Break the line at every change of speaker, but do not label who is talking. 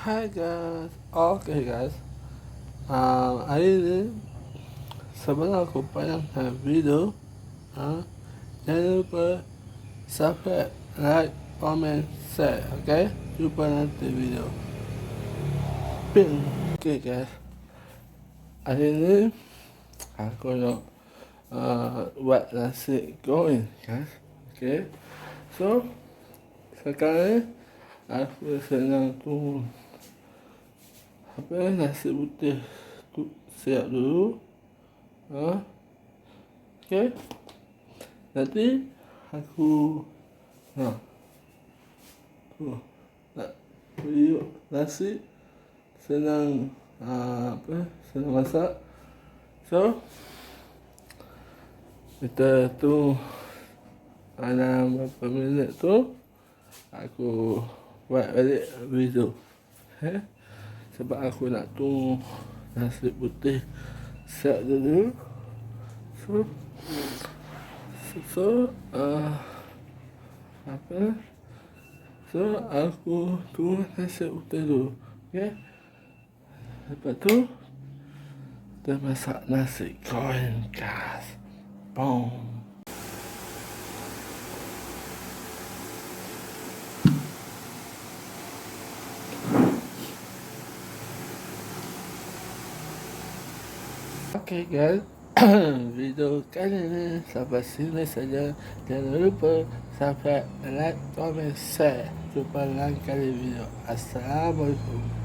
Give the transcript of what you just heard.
Hi guys, okay guys. Hari ni sebelum aku panjangkan video, jangan lupa subscribe, like, comment, share, okay? Jumpa nanti video. Okay guys. Hari ni aku nak buat nasi goreng guys. Okay. So sekarang aku senang tu nasi putih tu siap dulu. Okay. Nanti aku nak video nasi senang senang masak. So kita tu dalam berapa minit tu aku buat balik video. Okay. Sebab aku nak tunggu nasi putih siap dulu. So aku tunggu nasi putih dulu. Okay. Lepas tu kita masak nasi goreng gas. Boom. Okay guys, video kali ini sampai sini saja. Jangan lupa subscribe, like, comment, share. Jumpa lain kali video. Assalamualaikum.